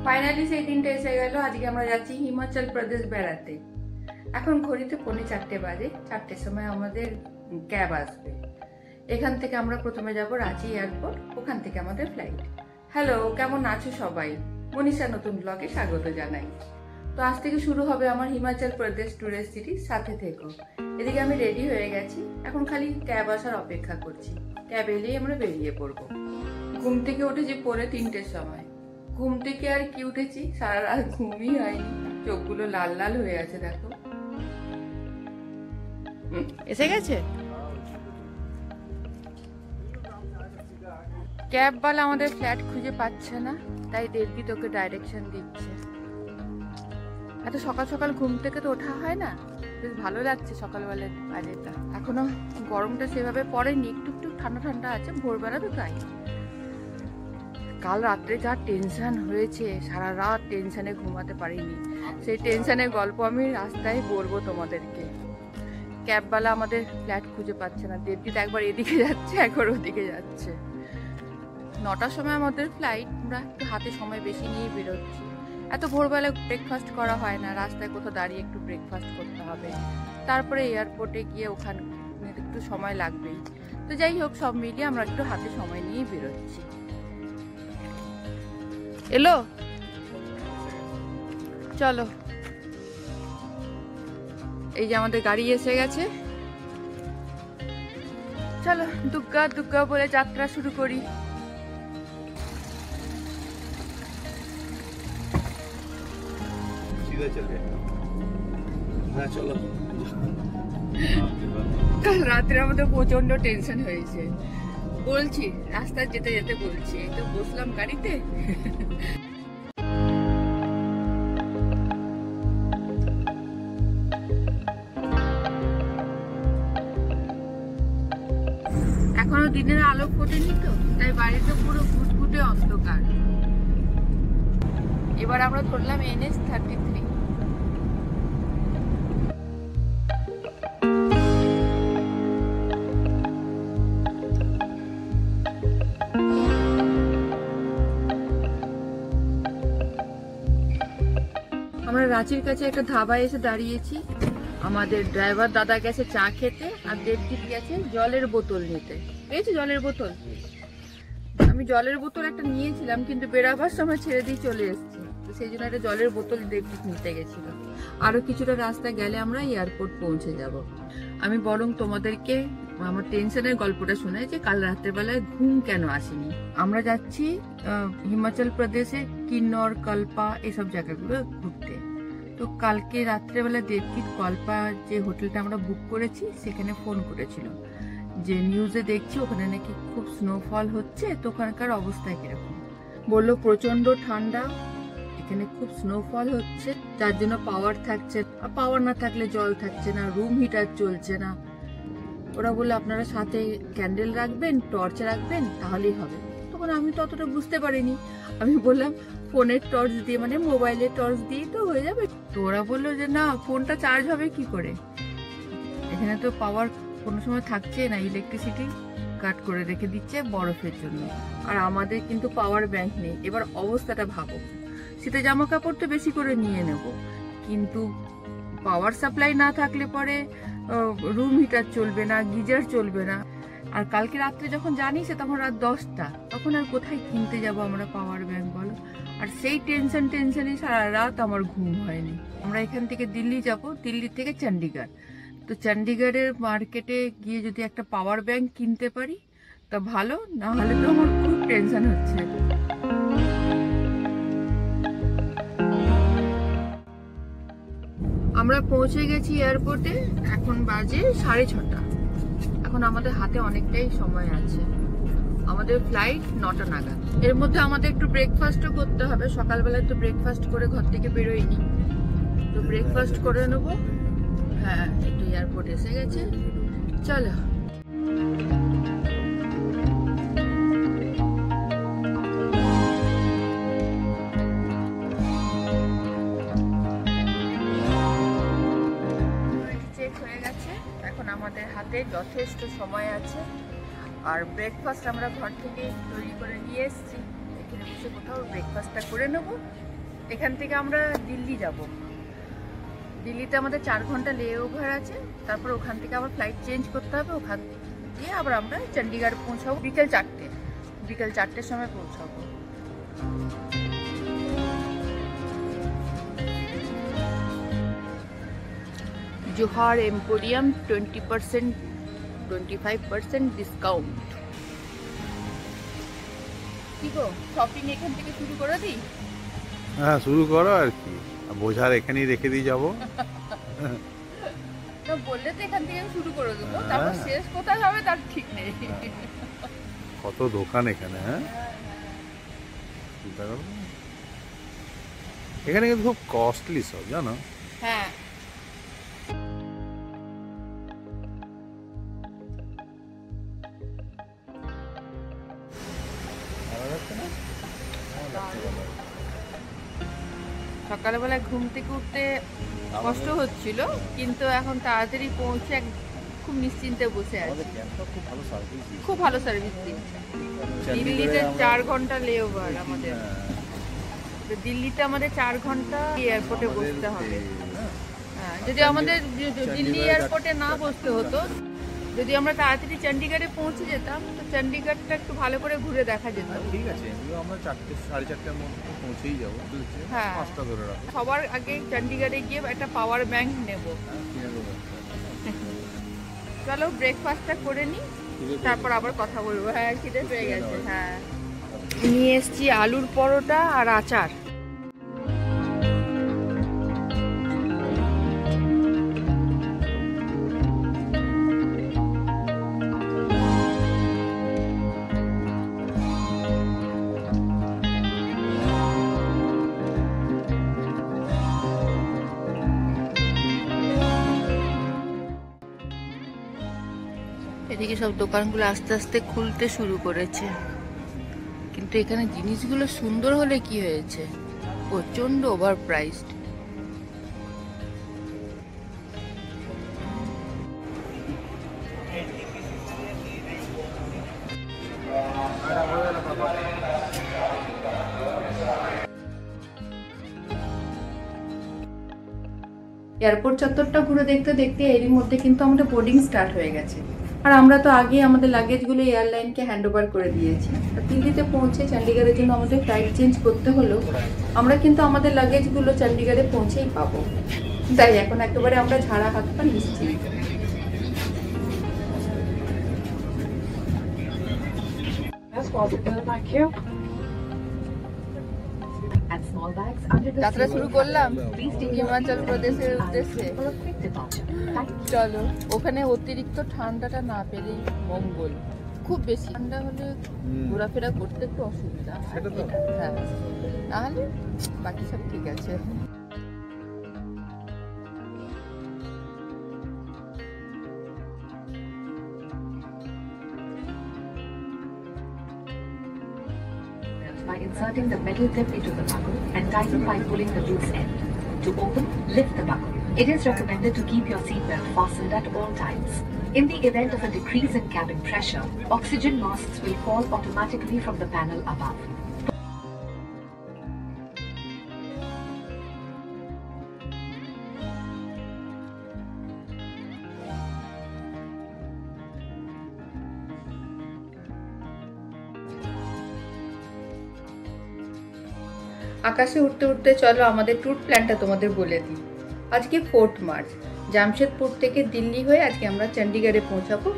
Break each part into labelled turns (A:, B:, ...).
A: Finally সেই দিনটা এসে গেল। আজকে আমরা যাচ্ছি হিমাচল প্রদেশ বেড়াতে। এখন ঘড়িতে 4:45 বাজে। 4টের সময় আমাদের ক্যাব আসবে। এখান থেকে আমরা প্রথমে যাব রাঁচি এয়ারপোর্ট, ওখান থেকে আমাদের ফ্লাইট। হ্যালো, কেমন আছো সবাই? মনীষা নতুন ব্লগে স্বাগত জানাই। তো আজ থেকে শুরু হবে আমার হিমাচল প্রদেশ ট্যুরের সিরিজ, সাথে থেকো। এদিকে আমি রেডি হয়ে গেছি, এখন খালি ক্যাব আসার অপেক্ষা করছি। ক্যাব এলেই আমরা বেরিয়ে পড়বো। ঘুম থেকে উঠেছি 3:45 সময়। ঘুম থেকে আর কি উঠেছি, সারা রাত ঘুমই হয়নি, চোখগুলো লাল লাল হয়ে আছে। দেখো এসে গেছে ক্যাবওয়ালা। আমাদের ফ্ল্যাট খুঁজে পাচ্ছে না, তাই দেবী তোকে ডাইরেকশন দিচ্ছে। এত সকাল সকাল ঘুম থেকে তো ওঠা হয় না, বেশ ভালো লাগছে সকালবেলার বাজেটা। এখনো গরমটা সেভাবে পড়েনি, একটু একটু ঠান্ডা ঠান্ডা আছে। ভোরবেলা তো তাই। কাল রাত্রে যা টেনশন হয়েছে, সারা রাত টেনশনে ঘুমাতে পারিনি। সেই টেনশনের গল্প আমি রাস্তায় বলবো তোমাদেরকে। ক্যাবওয়ালা আমাদের ফ্ল্যাট খুঁজে পাচ্ছে না। দেবজিৎ একবার এদিকে যাচ্ছে, একবার ওদিকে যাচ্ছে। 9টার সময় আমাদের ফ্লাইট। আমরা একটু হাতে সময় বেশি নিয়ে বেরোচ্ছি। এত ভোরবেলা ব্রেকফাস্ট করা হয় না, রাস্তায় কোথাও দাঁড়িয়ে একটু ব্রেকফাস্ট করতে হবে, তারপরে এয়ারপোর্টে গিয়ে ওখানে একটু সময় লাগবেই। তো যাই হোক, সব মিলিয়ে আমরা একটু হাতে সময় নিয়ে বেরোচ্ছি। এলো, চলো। এই যে আমাদের গাড়ি এসে গেছে, চলো দুগ্গা দুগ্গা বলে যাত্রা শুরু করি। কাল রাত্রে আমাদের প্রচন্ড টেনশন হয়েছে, বলছি রাস্তায় যেতে যেতে বলছি। এই তো বসলাম গাড়িতে। এখনো দিনের আলো ফোটেনি তো, তাই বাড়িতে পুরো ফুটফুটে অন্ধকার। এবার আমরা ধরলাম NH-33। আমরা রাঁচির কাছে একটা ধাবায় এসে দাঁড়িয়েছি। আমাদের ড্রাইভার দাদা গেছে চা খেতে, আর দেবজিৎ গেছে জলের বোতল নিতে। পেয়েছি জলের বোতল। আমি জলের বোতল একটা নিয়েছিলাম, কিন্তু বেরাবার সময় ছেড়ে দিয়ে চলে এসেছি। সেই জন্য একটা জলের বোতল দেবজিৎ নিতে গেছিল। আরো কিছুটা রাস্তা গেলে আমরা এয়ারপোর্ট পৌঁছে যাব। আমি বরং তোমাদেরকে আমার টেনশনের গল্পটা শোনাই, যে কাল রাত্রের বেলায় ঘুম কেন আসেনি। আমরা যাচ্ছি হিমাচল প্রদেশে কিন্নর, কল্পা এসব জায়গাগুলো ঘুরতে। তো কালকে রাত্রেবেলা দেবজিৎ কল্পা যে হোটেলটা আমরা বুক করেছি সেখানে ফোন করেছিল, যে নিউজে দেখছি ওখানে নাকি খুব স্নোফল হচ্ছে, তো ওখানকার অবস্থা কিরকম। বললো প্রচন্ড ঠান্ডা, এখানে খুব স্নোফল হচ্ছে, যার জন্য পাওয়ার থাকছে, আর পাওয়ার না থাকলে জল থাকছে না, রুম হিটার চলছে না। ওরা বললো আপনারা সাথে ক্যান্ডেল রাখবেন, টর্চ রাখবেন, তাহলেই হবে। তখন আমি তো অতটা বুঝতে পারিনি। আমি বললাম ফোনের টর্চ দিয়ে, মানে মোবাইলের টর্চ দিয়ে তো হয়ে যাবে। তো ওরা বললো যে না, ফোনটা চার্জ হবে কি করে, এখানে তো পাওয়ার কোনো সময় থাকছে না, ইলেকট্রিসিটি কাট করে রেখে দিচ্ছে বরফের জন্য। আর আমাদের কিন্তু পাওয়ার ব্যাংক নেই। এবার অবস্থাটা ভাবো, শীতে জামা কাপড় তো বেশি করে নিয়ে নেব, কিন্তু পাওয়ার সাপ্লাই না থাকলে পরে রুম হিটার চলবে না, গিজার চলবে না। আর কালকে রাত্রে যখন জানিস তখন রাত 10টা, তখন আর কোথায় কিনতে যাব আমরা পাওয়ার ব্যাংক বলো। আর সেই টেনশনে সারা রাত আমার ঘুম হয়নি। আমরা এখান থেকে দিল্লি যাব, দিল্লি থেকে চণ্ডীগড়। তো চণ্ডীগড়ের মার্কেটে গিয়ে যদি একটা পাওয়ার ব্যাংক কিনতে পারি তা ভালো, না হলে তো আমার খুব টেনশন হচ্ছে। আমরা পৌঁছে গেছি এয়ারপোর্টে, এখন বাজে 6:30। এখন আমাদের হাতে অনেকটাই সময় আছে। আমাদের ফ্লাইট 9টা নাগাদ। এর মধ্যে আমাদের একটু ব্রেকফাস্টও করতে হবে। সকালবেলায় তো ব্রেকফাস্ট করে ঘর থেকে বেরোইনি, তো ব্রেকফাস্ট করে নেবো। হ্যাঁ, একটু এয়ারপোর্ট এসে গেছে, চলো। চেক হয়ে গেছে, এখন আমাদের হাতে যথেষ্ট সময় আছে। আর ব্রেকফাস্ট আমরা ঘর থেকে তৈরি করে নিয়ে এসেছি। এখানে বসে কোথাও ব্রেকফাস্টটা করে নেব। এখান থেকে আমরা দিল্লি যাব। দিল্লিতে আমাদের 4 ঘন্টা লে ওভার আছে, তারপর ওখান থেকে আবার ফ্লাইট চেঞ্জ করতে হবে, ওখান দিয়ে আবার আমরা চণ্ডীগড় পৌঁছাবো বিকেল 4টের সময় পৌঁছাবো। Johar emporium 25% discount. কি গো, শপিং এখান থেকে শুরু করে দিই?
B: হ্যাঁ, শুরু করো আর কি, বোঝার এখানেই রেখে দিয়ে যাবো।
A: তো বললে তো এখান থেকে আমি শুরু করে দেবো, তারপর শেষ কোথায় হবে তার ঠিক নেই।
B: কত দোকান এখানে। হ্যাঁ, চিন্তা করো, এখানে কিন্তু খুব কস্টলি সব, জানো?
A: হ্যাঁ, সকালবেলায় ঘুম থেকে উঠতে কষ্ট হচ্ছিল, কিন্তু এখন তাড়াতাড়ি পৌঁছে খুব নিশ্চিন্তে বসে আছি। খুব ভালো সার্ভিস দিচ্ছে। দিল্লিতে 4 ঘন্টা লে ওভার আমাদের, দিল্লিতে আমাদের 4 ঘন্টা এয়ারপোর্টে বসতে হবে। হ্যাঁ, যদি আমাদের দিল্লি এয়ারপোর্টে না বসতে হতো, যদি আমরা তাড়াতাড়ি চণ্ডীগড়ে পৌঁছে যেতাম, তো চণ্ডীগড়টা একটু ভালো করে ঘুরে দেখা যেত।
B: ঠিক আছে, আমরা 4:30-4:30টার মধ্যে পৌঁছেই যাবো।
A: হ্যাঁ,
B: 5টা ধরে রাখো।
A: সবার আগে চণ্ডীগড়ে গিয়ে একটা পাওয়ার ব্যাংক নেব। চলো ব্রেকফাস্টটা করে নিই, তারপর আবার কথা বলবো। হ্যাঁ, খিদে পেয়ে গেছে। হ্যাঁ, নিয়ে এসছি আলুর পরোটা আর আচার। এদিকে সব দোকানগুলো আস্তে আস্তে খুলতে শুরু করেছে, কিন্তু এখানে জিনিসগুলো সুন্দর হলে কি হয়েছে, প্রচন্ড ওভার প্রাইসড। এয়ারপোর্ট চত্বরটা ঘুরে দেখতে দেখতে এরই মধ্যে কিন্তু আমাদের বোর্ডিং স্টার্ট হয়ে গেছে। আর আমরা তো আগে আমাদের লাগেজগুলো এয়ারলাইনকে হ্যান্ড ওভার করে দিয়েছি। দিল্লিতে পৌঁছে চণ্ডীগড়ের জন্য আমাদের ফ্লাইট চেঞ্জ করতে হলো, আমরা কিন্তু আমাদের লাগেজগুলো চণ্ডীগড়ে পৌঁছেই পাবো। তাই এখন একেবারে আমরা ঝাড়া হাত পা নিশ্চিত। যাত্রা শুরু করলাম হিমাচল প্রদেশের উদ্দেশ্যে। চলো, ওখানে অতিরিক্ত ঠান্ডাটা না পেলেই মঙ্গল। খুব বেশি ঠান্ডা হলে ঘোরাফেরা করতে একটু অসুবিধা। হ্যাঁ, তাহলে বাকি সব ঠিক আছে।
C: By inserting the metal tip into the buckle and tighten by pulling the loose end. To open, lift the buckle. It is recommended to keep your seatbelt fastened at all times. In the event of a decrease in cabin pressure, oxygen masks will fall automatically from the panel above.
A: আকাশে উঠতে উঠতে চলো আমাদের tour প্ল্যানটা তোমাদের বলে দিই। আজকে 4 মার্চ, জামশেদপুর থেকে দিল্লি হয়ে আজকে আমরা চণ্ডীগড়ে পৌঁছাবো।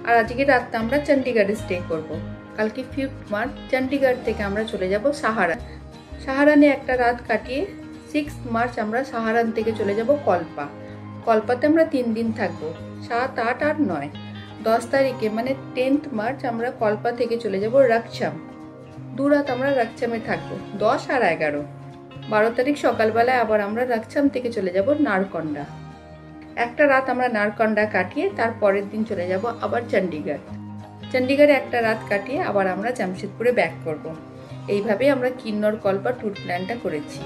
A: আর আজকে রাতটা আমরা চণ্ডীগড়ে স্টে করব। কালকে 5 মার্চ চণ্ডীগড় থেকে আমরা চলে যাব সাহারান। সাহারানে একটা রাত কাটিয়ে 6 মার্চ আমরা সাহারান থেকে চলে যাব কল্পা। কল্পাতে আমরা 3 দিন থাকবো, 7, 8 আর 9। 10 তারিখে মানে 10th মার্চ আমরা কল্পা থেকে চলে যাব রাকচাম। 2 রাত আমরা রাকচামে থাকবো, 10 আর 11। 12 তারিখ সকালবেলায় আবার আমরা রাকচাম থেকে চলে যাব নারকন্ডা। একটা রাত আমরা নারকন্ডা কাটিয়ে তার পরের দিন চলে যাব আবার চণ্ডীগড়। চণ্ডীগড়ে একটা রাত কাটিয়ে আবার আমরা জামশেদপুরে ব্যাক করব। এইভাবেই আমরা কিন্নর কল্পা ট্যুর প্ল্যানটা করেছি।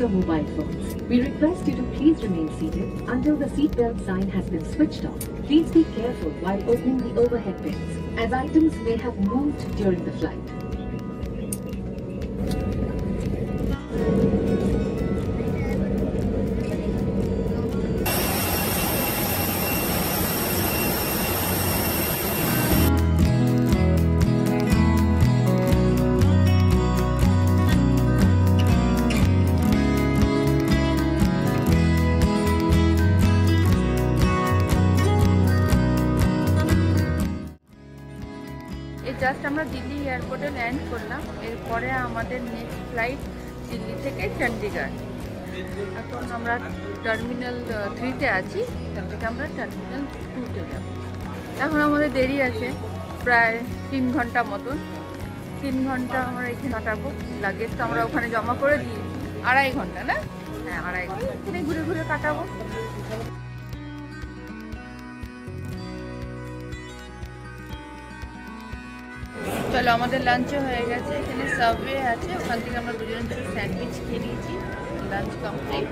C: your mobile phones. We request you to please remain seated until the seatbelt sign has been switched off. Please be careful while opening the overhead bins, as items may have moved during the flight.
A: Just আমরা দিল্লি এয়ারপোর্টে land করলাম, এরপরে আমাদের next flight Delhi থেকে চণ্ডীগড়। এখন আমরা terminal 3-তে আছি, তার থেকে আমরা টার্মিনাল 2-তে যাব। এখন আমাদের দেরি আছে প্রায় 3 ঘন্টা মতন। 3 ঘন্টা আমরা এখানে কাটাবো। লাগেজ তো আমরা ওখানে জমা করে দিই 2.5 ঘন্টা, না? হ্যাঁ, 2.5 ঘন্টা এখানে ঘুরে ঘুরে কাটাবো। চলো, আমাদের লাঞ্চও হয়ে গেছে। এখানে সাবওয়ে আছে, ওখান থেকে আমরা দুজন স্যান্ডউইচ খেয়ে নিয়েছি। Lunch complete.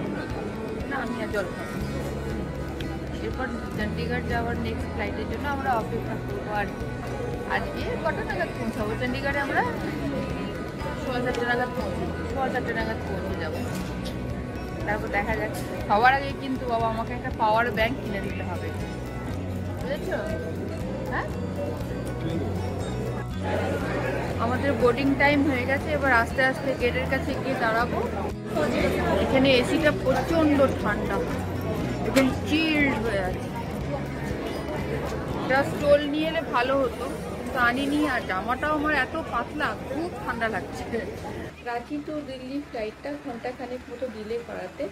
A: না, আমি আর জল খাবো। এরপর চণ্ডীগড় যাওয়ার নেক্সট ফ্লাইটের জন্য আমরা অপেক্ষা করবো। আর আজকে কটা নাগাদ পৌঁছাবো চণ্ডীগড়ে? আমরা 4:30 নাগাদ পৌঁছাবো। 4:30 নাগাদ পৌঁছে যাবো। তারপর দেখা যাক। সবার আগে কিন্তু বাবা আমাকে একটা পাওয়ার ব্যাংক কিনে দিতে হবে, বুঝেছো? হ্যাঁ, আমাদের বোর্ডিং টাইম হয়ে গেছে। এবার আস্তে আস্তে গেটের কাছে গিয়ে দাঁড়াবো। এখানে এসিটা প্রচণ্ড ঠান্ডা, একদম চিল্ড হয়ে আছে। এটা স্টোল নিয়ে এলে ভালো হতো, কিন্তু আনিনি। আর জামাটাও আমার এত পাতলা, খুব ঠান্ডা লাগছে। রাঁচি টু দিল্লি ফ্লাইটটা ঘন্টাখানেক মতো ডিলে করাতে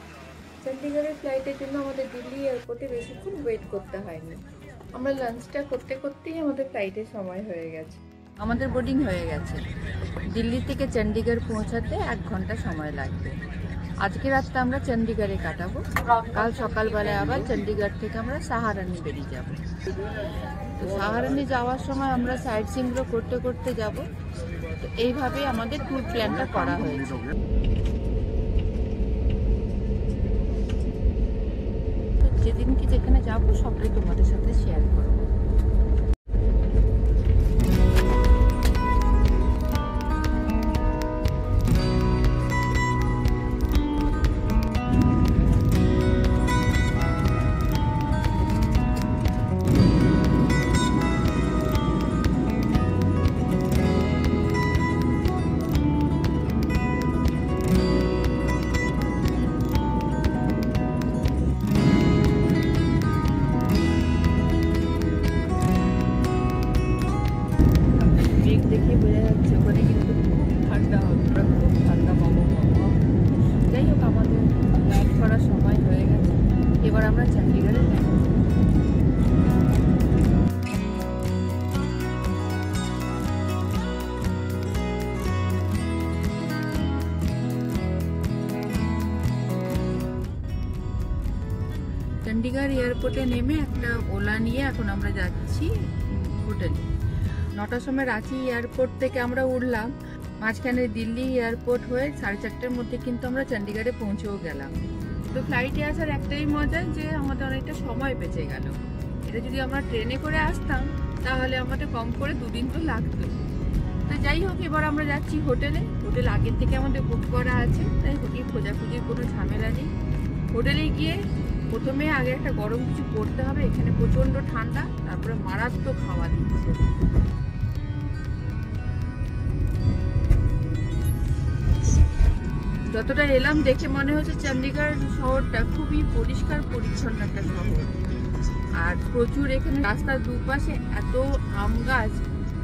A: চণ্ডীগড়ের ফ্লাইটের জন্য আমাদের দিল্লি এয়ারপোর্টে বেশিক্ষণ ওয়েট করতে হয়নি। আমরা লাঞ্চটা করতে করতেই আমাদের ফ্লাইটের সময় হয়ে গেছে। আমাদের বোর্ডিং হয়ে গেছে। দিল্লি থেকে চণ্ডীগড় পৌঁছাতে 1 ঘন্টা সময় লাগবে। আজকে রাতটা আমরা চণ্ডীগড়ে কাটাবো। কাল সকালবেলায় আবার চণ্ডীগড় থেকে আমরা সাহারানি বেরিয়ে যাব। তো সাহারানি যাওয়ার সময় আমরা সাইট সিনগুলো করতে করতে যাব। তো এইভাবে আমাদের ট্যুর প্ল্যানটা করা হয়েছে। যেদিন কি যেখানে যাবো সবটাই তোমাদের সাথে শেয়ার করবো। দেখে বোঝা যাচ্ছে ওখানে কিন্তু খুব ঠান্ডা হবে, খুব ঠান্ডা পাবো। যাই হোক, আমাদের ল্যান্ড করার সময় হয়ে গেছে। এবার আমরা চণ্ডীগড়ে ল্যান্ড করব। চণ্ডীগড় এয়ারপোর্টে নেমে একটা ওলা নিয়ে এখন আমরা যাচ্ছি হোটেলে। 9টার সময় রাঁচি এয়ারপোর্ট থেকে আমরা উঠলাম। মাঝখানে দিল্লি এয়ারপোর্ট হয়ে 4:30টার মধ্যে কিন্তু আমরা চণ্ডীগড়ে পৌঁছেও গেলাম। তো ফ্লাইটে আসার একটাই মজা যে আমাদের অনেকটা সময় বেঁচে গেল। এটা যদি আমরা ট্রেনে করে আসতাম তাহলে আমাদের কম করে 2 দিন তো লাগতো। তো যাই হোক, এবার আমরা যাচ্ছি হোটেলে। হোটেল আগের থেকে আমাদের বুক করা আছে, তাই হোটেল খোঁজাখুঁজির কোনো ঝামেলা নেই। হোটেলে গিয়ে প্রথমে আগে একটা গরম কিছু করতে হবে। এখানে প্রচণ্ড ঠান্ডা, তারপরে মারাত্মক হাওয়া দিচ্ছে। যতটা এলাম দেখে মনে হচ্ছে চণ্ডীগড় শহরটা খুবই পরিষ্কার পরিচ্ছন্ন একটা শহর। আর প্রচুর এখানে রাস্তার দুপাশে এত আম গাছ,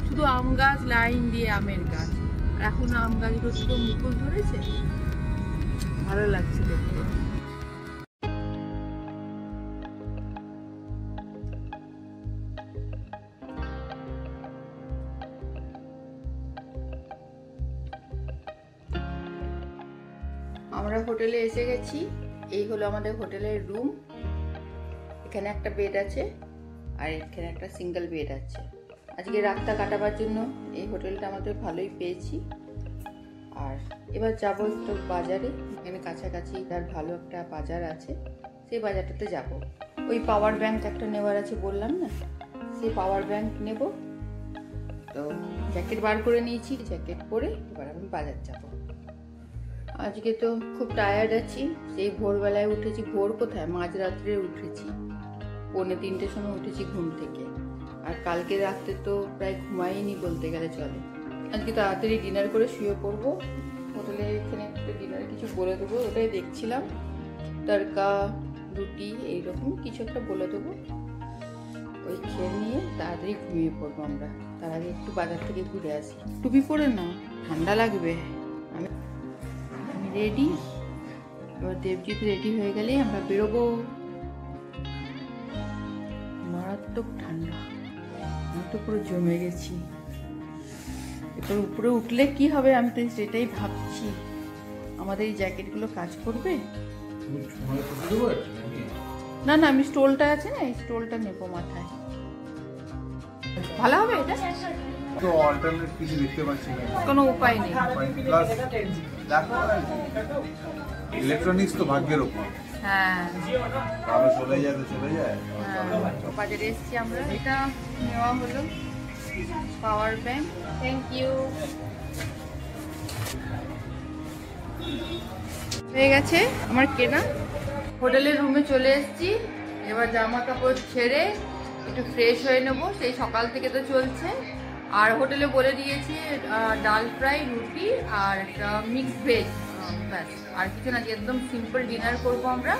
A: শুধু আম গাছ, লাইন দিয়ে আমের গাছ। আর এখন আম গাছগুলো শুধু মুকুল ধরেছে, ভালো লাগছে দেখতে। আমরা হোটেলে এসে গেছি। এই হলো আমাদের হোটেলের রুম। এখানে একটা বেড আছে আর এখানে একটা সিঙ্গেল বেড আছে। আজকে রাতটা কাটাবার জন্য এই হোটেলটা আমাদের ভালোই পেয়েছি। আর এবার যাবো একটু বাজারে, এখানে কাছাকাছি তার ভালো একটা বাজার আছে, সেই বাজারটাতে যাব। ওই পাওয়ার ব্যাংক একটা নেওয়ার আছে বললাম না, সেই পাওয়ার ব্যাংক নেব। তো জ্যাকেট বার করে নিয়েছি, জ্যাকেট পরে এবার আমি বাজার যাব। আজকে তো খুব টায়ার্ড আছি, সেই ভোরবেলায় উঠেছি। ভোর কোথায়, মাঝরাত্রে উঠেছি, 2:45-র সময় উঠেছি ঘুম থেকে। আর কালকে রাত্রে তো প্রায় ঘুমাইনি বলতে গেলে চলে। আজকে তাড়াতাড়ি ডিনার করে শুয়ে পড়বো। হোটেলে এখানে একটা ডিনারে কিছু বলে দেবো, ওটাই দেখছিলাম, তড়কা রুটি এইরকম কিছু একটা বলে দেবো, ওই খেয়ে নিয়ে তাড়াতাড়ি ঘুমিয়ে পড়বো আমরা। তার আগে একটু বাজার থেকে ঘুরে আসি। টুপি পরে না, ঠান্ডা লাগবে। আমি রেডি, এবার দেবজিৎ রেডি হয়ে গেলেই আমরা বেরোবো। মারাত্মক ঠান্ডা, আমি তো পুরো জমে গেছি। এবার উপরে উঠলে কি হবে, আমি তো সেটাই ভাবছি। আমাদের এই জ্যাকেটগুলো কাজ করবে? না না, আমি স্টোলটা আছে না, এই স্টোলটা নেবো মাথায়। ভালো হবে এটা?
B: তো অল্টারনেট কিছু দেখতে পাচ্ছি না,
A: কোনো উপায় নেই।
B: প্লাস দেখো ইলেকট্রনিক্স তো ভাগ্যের উপর,
A: হ্যাঁ
B: ভালো চলে যায় তো চলে যায়।
A: বাজারে এসেছি আমরা। এটা নেওয়া হলো পাওয়ার ব্যাংক। Thank you. হয়ে গেছে আমার কেনা। হোটেলের রুমে চলে এসেছি, এবার জামা কাপড় ছেড়ে একটু ফ্রেশ হয়ে নেবো, সেই সকাল থেকে তো চলছে। আর হোটেলে বলে দিয়েছি ডাল ফ্রাই, রুটি আর একটা মিক্স ভেজ, ব্যাস আর কিছু না, একদম সিম্পল ডিনার করবো আমরা।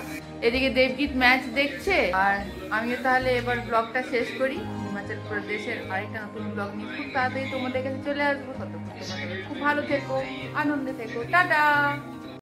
A: এদিকে দেবজিৎ ম্যাচ দেখছে, আর আমিও তাহলে এবার ব্লগটা শেষ করি। হিমাচল প্রদেশের আরেকটা নতুন ব্লগ নিয়ে খুব তাড়াতাড়ি তোমাদের কাছে চলে আসবো। ততক্ষণ তোমরা খুব ভালো থেকো, আনন্দে থেকো, টাটা।